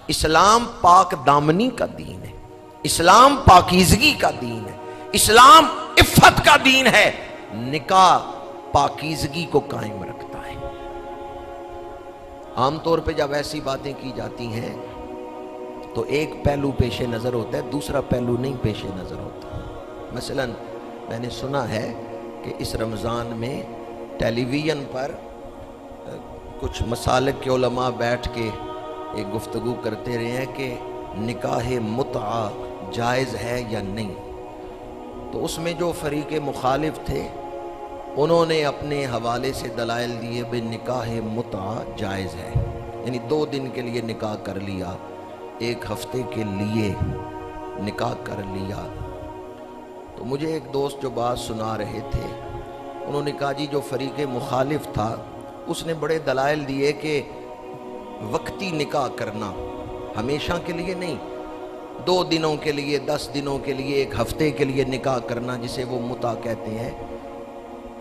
اسلام پاک دامنی کا دین ہے، اسلام پاکیزگی کا دین ہے، اسلام عفت کا دین ہے، نکاح پاکیزگی کو قائم رکھتا ہے۔ عام طور پہ جب ایسی باتیں کی جاتی ہیں تو ایک پہلو پیش نظر ہوتا ہے، دوسرا پہلو نہیں پیش نظر ہوتا۔ مثلا میں نے سنا ہے کہ اس رمضان میں ٹیلی ویژن پر کچھ مسالک کے علماء بیٹھ کے ایک گفتگو کرتے رہے ہیں کہ نکاح متعہ جائز ہے یا نہیں۔ تو اس میں جو فریق مخالف تھے انہوں نے اپنے حوالے سے دلائل دیے بے نکاح متعہ جائز ہے، یعنی 2 دن کے لیے نکاح کر لیا، 1 ہفتے کے لیے نکاح کر لیا۔ تو مجھے ایک دوست جو بات سنا رہے تھے انہوں نے کہا جی جو فریق مخالف تھا اس نے بڑے دلائل دیے کہ وقتی نکاح کرنا، ہمیشہ کے لیے نہیں، 2 دنوں کے لیے، 10 دنوں کے لیے، 1 ہفتے کے لیے نکاح کرنا جسے وہ متع کہتے ہیں،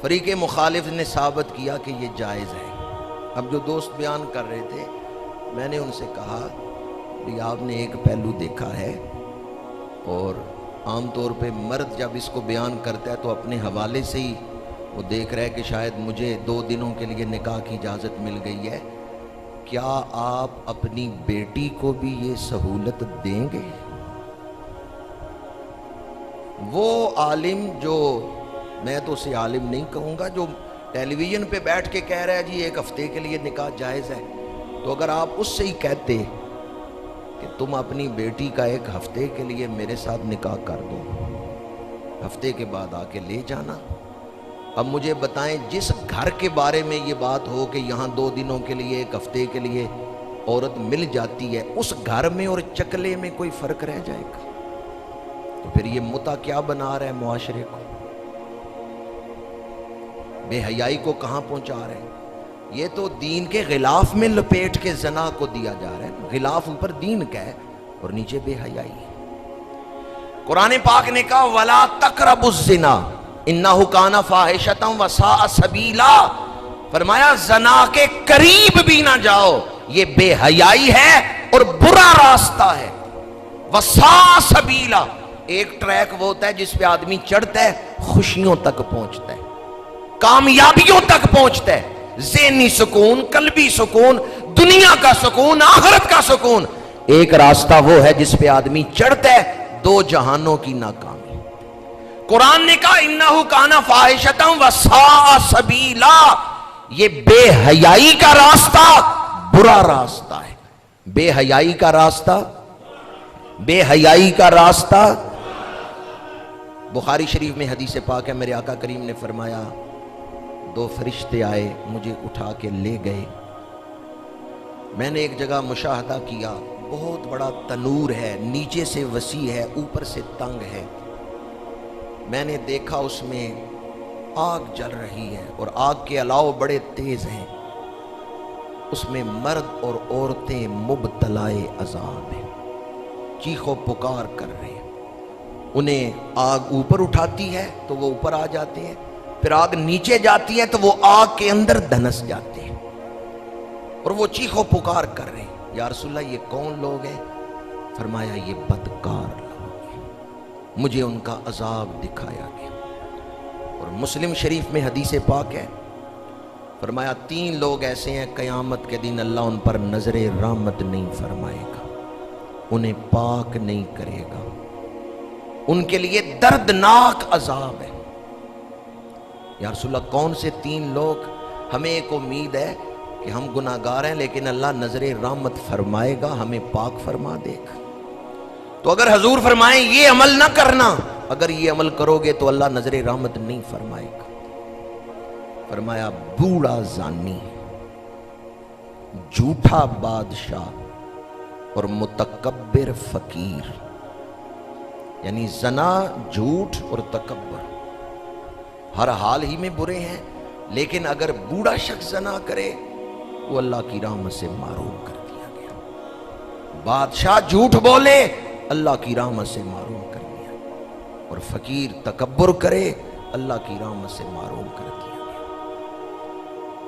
فریق مخالف نے ثابت کیا کہ یہ جائز ہے۔ اب جو دوست بیان کر رہے تھے میں نے ان سے کہا کہ آپ نے ایک پہلو دیکھا ہے، اور عام طور پہ مرد جب اس کو بیان کرتا ہے تو اپنے حوالے سے ہی وہ دیکھ رہا ہے کہ شاید مجھے 2 دنوں کے لیے نکاح کی اجازت مل گئی ہے، کیا آپ اپنی بیٹی کو بھی یہ سہولت دیں گے؟ وہ عالم جو، میں تو اسے عالم نہیں کہوں گا، جو ٹیلی ویژن پہ بیٹھ کے کہہ رہا ہے جی 1 ہفتے کے لیے نکاح جائز ہے، تو اگر آپ اس سے ہی کہتے کہ تم اپنی بیٹی کا 1 ہفتے کے لیے میرے ساتھ نکاح کر دو، ہفتے کے بعد آ کے لے جانا۔ اب مجھے بتائیں جس گھر کے بارے میں یہ بات ہو کہ یہاں 2 دنوں کے لیے 1 ہفتے کے لیے عورت مل جاتی ہے، اس گھر میں اور چکلے میں کوئی فرق رہ جائے گا؟ تو پھر یہ متع کیا بنا رہا ہے معاشرے کو؟ بے حیائی کو کہاں پہنچا رہے ہیں؟ یہ تو دین کے غلاف میں لپیٹ کے زنا کو دیا جا رہا ہے۔ غلاف اوپر دین کا ہے اور نیچے بے حیائی ہے۔ قرآن پاک نے کہا وَلَا تَقْرَبُوا الزِّنَا اِنَّهُ كَانَ فَاحِشَةً وَسَاءَ سَبِيلًا، فرمایا زنا کے قریب بھی نہ جاؤ، یہ بے حیائی ہے اور برا راستہ ہے۔ وَسَاءَ سَبِيلًا، ایک ٹریک وہ ہوتا ہے جس پہ آدمی چڑھتا ہے خوشیوں تک پہنچتا ہے، کامیابیوں تک پہنچتا ہے، ذہنی سکون، قلبی سکون، دنیا کا سکون، آخرت کا سکون۔ ایک راستہ وہ ہے جس پہ آدمی چڑھتا ہے 2 جہانوں کی ناکامی۔ قرآن نے کہا انہو کان فاحشۃ وساء سبیلا، یہ بے حیائی کا راستہ برا راستہ ہے۔ بے حیائی کا راستہ، بے حیائی کا راستہ۔ بخاری شریف میں حدیث پاک ہے، میرے آقا کریم نے فرمایا 2 فرشتے آئے مجھے اٹھا کے لے گئے، میں نے ایک جگہ مشاہدہ کیا، بہت بڑا تنور ہے، نیچے سے وسیع ہے، اوپر سے تنگ ہے، میں نے دیکھا اس میں آگ جل رہی ہے اور آگ کے علاوہ بڑے تیز ہیں، اس میں مرد اور عورتیں مبتلائے عذاب ہیں، چیخ و پکار کر رہے ہیں، انہیں آگ اوپر اٹھاتی ہے تو وہ اوپر آ جاتے ہیں، پھر آگ نیچے جاتی ہے تو وہ آگ کے اندر دھنس جاتے ہیں، اور وہ چیخ و پکار کر رہے ہیں۔ یا رسول اللہ یہ کون لوگ ہیں؟ فرمایا یہ بدکار لوگ ہیں، مجھے ان کا عذاب دکھایا گیا۔ اور مسلم شریف میں حدیث پاک ہے، فرمایا 3 لوگ ایسے ہیں قیامت کے دن اللہ ان پر نظر رحمت نہیں فرمائے گا، انہیں پاک نہیں کرے گا، ان کے لیے دردناک عذاب ہے۔ یا رسول اللہ کون سے 3 لوگ؟ ہمیں ایک امید ہے کہ ہم گناہگار ہیں لیکن اللہ نظر رحمت فرمائے گا، ہمیں پاک فرما دے گا۔ تو اگر حضور فرمائیں یہ عمل نہ کرنا، اگر یہ عمل کرو گے تو اللہ نظر رحمت نہیں فرمائے گا۔ فرمایا بوڑھا زانی، جھوٹا بادشاہ اور متکبر فقیر، یعنی زنا، جھوٹ اور تکبر ہر حال ہی میں برے ہیں، لیکن اگر بوڑھا شخص زنا کرے وہ اللہ کی رحمت سے محروم کر دیا گیا، بادشاہ جھوٹ بولے اللہ کی رحمت سے محروم کر دیا، اور فقیر تکبر کرے اللہ کی رحمت سے محروم کر دیا گیا۔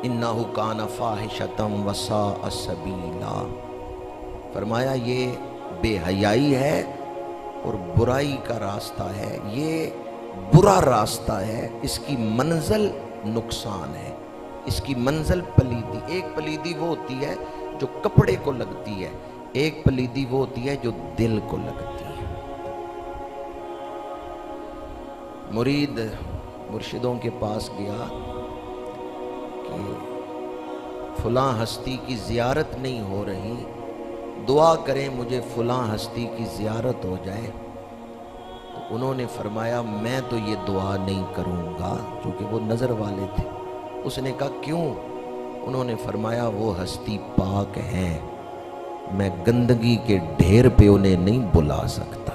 انہ کان فاحشۃ وساء سبیلا۔ فرمایا یہ بے حیائی ہے اور برائی کا راستہ ہے، یہ برا راستہ ہے، اس کی منزل نقصان ہے، اس کی منزل پلیدی۔ ایک پلیدی وہ ہوتی ہے جو کپڑے کو لگتی ہے، ایک پلیدی وہ ہوتی ہے جو دل کو لگتی ہے۔ مرید مرشدوں کے پاس گیا کہ فلاں ہستی کی زیارت نہیں ہو رہی، دعا کریں مجھے فلاں ہستی کی زیارت ہو جائے۔ تو انہوں نے فرمایا میں تو یہ دعا نہیں کروں گا، چونکہ وہ نظر والے تھے۔ اس نے کہا کیوں؟ انہوں نے فرمایا وہ ہستی پاک ہے، میں گندگی کے ڈھیر پہ انہیں نہیں بلا سکتا،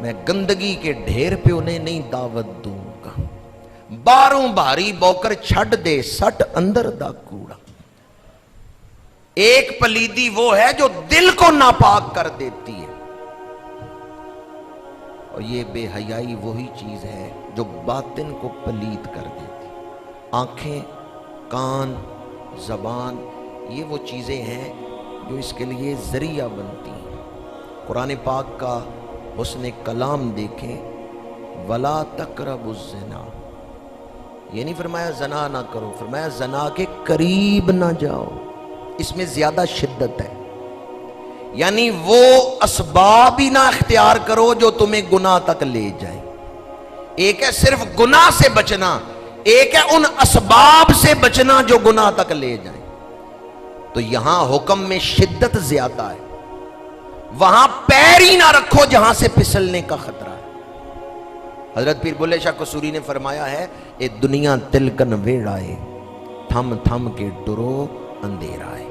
میں گندگی کے ڈھیر پہ انہیں نہیں دعوت دوں گا۔ باروں بھاری بوکر چھڑ دے سٹ اندر دا کوڑا۔ ایک پلیدی وہ ہے جو دل کو ناپاک کر دیتی ہے، اور یہ بے حیائی وہی چیز ہے جو باطن کو پلید کر دیتی۔ آنکھیں، کان، زبان، یہ وہ چیزیں ہیں جو اس کے لیے ذریعہ بنتی ہیں۔ قرآن پاک کا حسن کلام دیکھیں، وَلَا تَقْرَبُوا الزِّنَا، یہ نہیں فرمایا زنا نہ کرو، فرمایا زنا کے قریب نہ جاؤ۔ اس میں زیادہ شدت ہے، یعنی وہ اسباب ہی نہ اختیار کرو جو تمہیں گناہ تک لے جائیں۔ ایک ہے صرف گناہ سے بچنا، ایک ہے ان اسباب سے بچنا جو گناہ تک لے جائیں۔ تو یہاں حکم میں شدت زیادہ ہے، وہاں پیر ہی نہ رکھو جہاں سے پھسلنے کا خطرہ ہے۔ حضرت پیر بلے شاہ قصوری نے فرمایا ہے اے دنیا تلکن ویڑائے، تھم تھم کے ڈرو اندھیرا ہے۔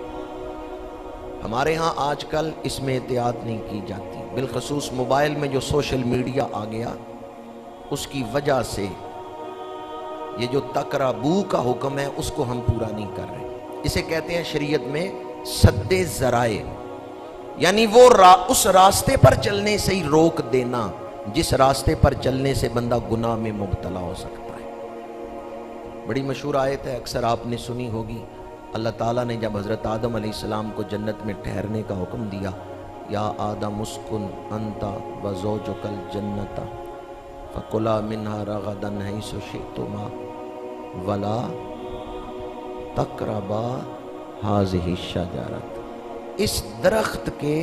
ہمارے ہاں آج کل اس میں احتیاط نہیں کی جاتی، بالخصوص موبائل میں جو سوشل میڈیا آ گیا اس کی وجہ سے یہ جو تقربو کا حکم ہے اس کو ہم پورا نہیں کر رہے۔ اسے کہتے ہیں شریعت میں سد ذرائع، یعنی وہ اس راستے پر چلنے سے ہی روک دینا جس راستے پر چلنے سے بندہ گناہ میں مبتلا ہو سکتا ہے۔ بڑی مشہور آیت ہے، اکثر آپ نے سنی ہوگی۔ اللہ تعالیٰ نے جب حضرت آدم علیہ السلام کو جنت میں ٹھہرنے کا حکم دیا، یا آدم اسکن انت وزوجک الجنت فکلا منہا رغدا حیث شئتما ولا تقربا ہذہ الشجرۃ، اس درخت کے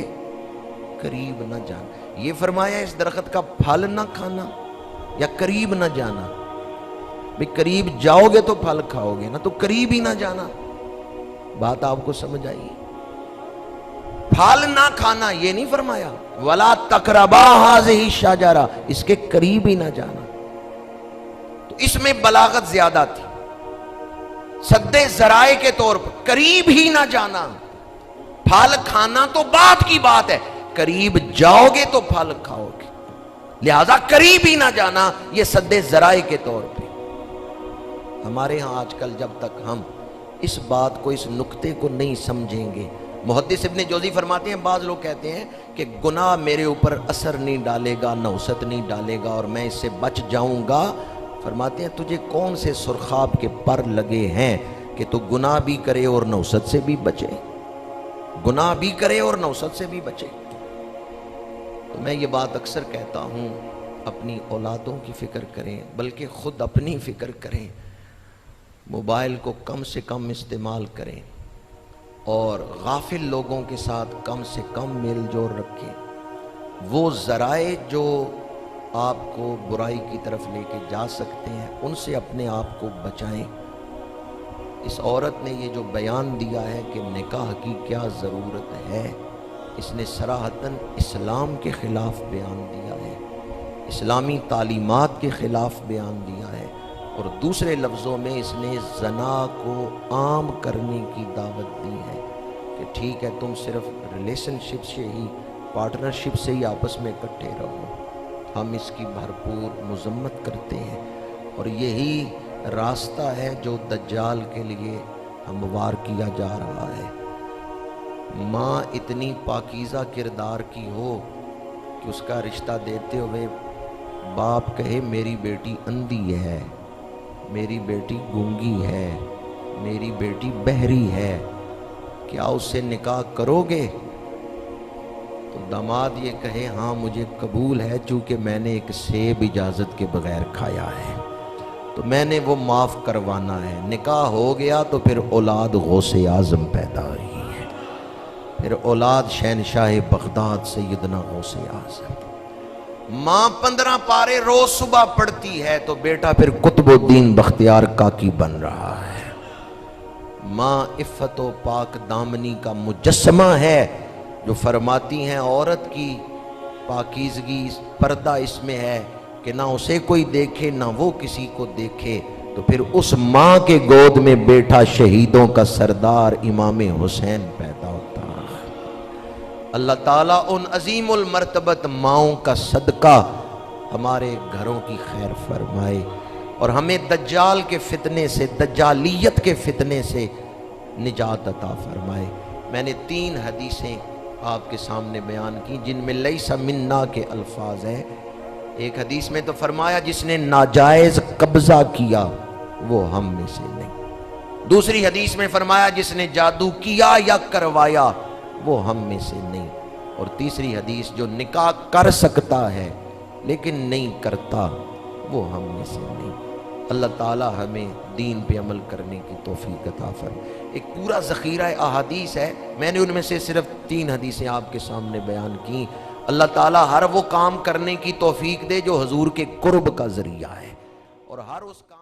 قریب نہ جانا۔ یہ فرمایا اس درخت کا پھل نہ کھانا یا قریب نہ جانا؟ بھئی قریب جاؤ گے تو پھل کھاؤ گے نا، تو قریب ہی نہ جانا۔ بات آپ کو سمجھ آئی؟ پھل نہ کھانا یہ نہیں فرمایا، وَلَا تَقْرَبَا هَٰذِهِ الشَّجَرَةَ، اس کے قریب ہی نہ جانا۔ تو اس میں بلاغت زیادہ تھی، سد ذرائع کے طور پر قریب ہی نہ جانا۔ پھل کھانا تو بات کی بات ہے، قریب جاؤ گے تو پھل کھاؤ گے، لہذا قریب ہی نہ جانا، یہ سد ذرائع کے طور پہ۔ ہمارے ہاں آج کل جب تک ہم اس بات کو، اس نقطے کو نہیں سمجھیں گے، محدث ابن جوزی فرماتے ہیں بعض لوگ کہتے ہیں کہ گناہ میرے اوپر اثر نہیں ڈالے گا، نحوست نہیں ڈالے گا اور میں اس سے بچ جاؤں گا۔ فرماتے ہیں تجھے کون سے سرخاب کے پر لگے ہیں کہ تو گناہ بھی کرے اور نحوست سے بھی بچے، گناہ بھی کرے اور نحوست سے بھی بچے۔ تو میں یہ بات اکثر کہتا ہوں، اپنی اولادوں کی فکر کریں، بلکہ خود اپنی فکر کریں، موبائل کو کم سے کم استعمال کریں اور غافل لوگوں کے ساتھ کم سے کم میل جول رکھیں۔ وہ ذرائع جو آپ کو برائی کی طرف لے کے جا سکتے ہیں ان سے اپنے آپ کو بچائیں۔ اس عورت نے یہ جو بیان دیا ہے کہ نکاح کی کیا ضرورت ہے، اس نے صراحتاً اسلام کے خلاف بیان دیا ہے، اسلامی تعلیمات کے خلاف بیان دیا ہے، اور دوسرے لفظوں میں اس نے زنا کو عام کرنے کی دعوت دی ہے کہ ٹھیک ہے تم صرف ریلیشن شپ سے ہی، پارٹنرشپ سے ہی آپس میں اکٹھے رہو۔ ہم اس کی بھرپور مذمت کرتے ہیں، اور یہی راستہ ہے جو دجال کے لیے ہموار کیا جا رہا ہے۔ ماں اتنی پاکیزہ کردار کی ہو کہ اس کا رشتہ دیتے ہوئے باپ کہے میری بیٹی اندھی ہے، میری بیٹی گونگی ہے، میری بیٹی بہری ہے، کیا اس سے نکاح کرو گے؟ تو داماد یہ کہے ہاں مجھے قبول ہے، چونکہ میں نے ایک سیب اجازت کے بغیر کھایا ہے تو میں نے وہ معاف کروانا ہے۔ نکاح ہو گیا تو پھر اولاد غوث اعظم پیدا ہوئی ہے، پھر اولاد شہنشاہ بغداد سیدنا غوث اعظم۔ ماں 15 پارے روز صبح پڑھتی ہے تو بیٹا پھر قطب الدین بختیار کاکی بن رہا ہے۔ ماں عفت و پاک دامنی کا مجسمہ ہے، جو فرماتی ہیں عورت کی پاکیزگی پردہ اس میں ہے کہ نہ اسے کوئی دیکھے نہ وہ کسی کو دیکھے، تو پھر اس ماں کے گود میں بیٹھا شہیدوں کا سردار امام حسین پیدا ہوتا ہے۔ اللہ تعالیٰ ان عظیم المرتبت ماؤں کا صدقہ ہمارے گھروں کی خیر فرمائے، اور ہمیں دجال کے فتنے سے، دجالیت کے فتنے سے نجات عطا فرمائے۔ میں نے 3 حدیثیں آپ کے سامنے بیان کی جن میں لیس منا کے الفاظ ہیں۔ ایک حدیث میں تو فرمایا جس نے ناجائز قبضہ کیا وہ ہم میں سے نہیں۔ دوسری حدیث میں فرمایا جس نے جادو کیا یا کروایا وہ ہم میں سے نہیں۔ اور تیسری حدیث جو نکاح کر سکتا ہے لیکن نہیں کرتا وہ ہم میں سے نہیں۔ اللہ تعالی ہمیں دین پہ عمل کرنے کی توفیق عطا فرمائے۔ ایک پورا ذخیرہ احادیث ہے، میں نے ان میں سے صرف 3 حدیثیں آپ کے سامنے بیان کی۔ اللہ تعالی ہر وہ کام کرنے کی توفیق دے جو حضور کے قرب کا ذریعہ ہے، اور ہر اس کا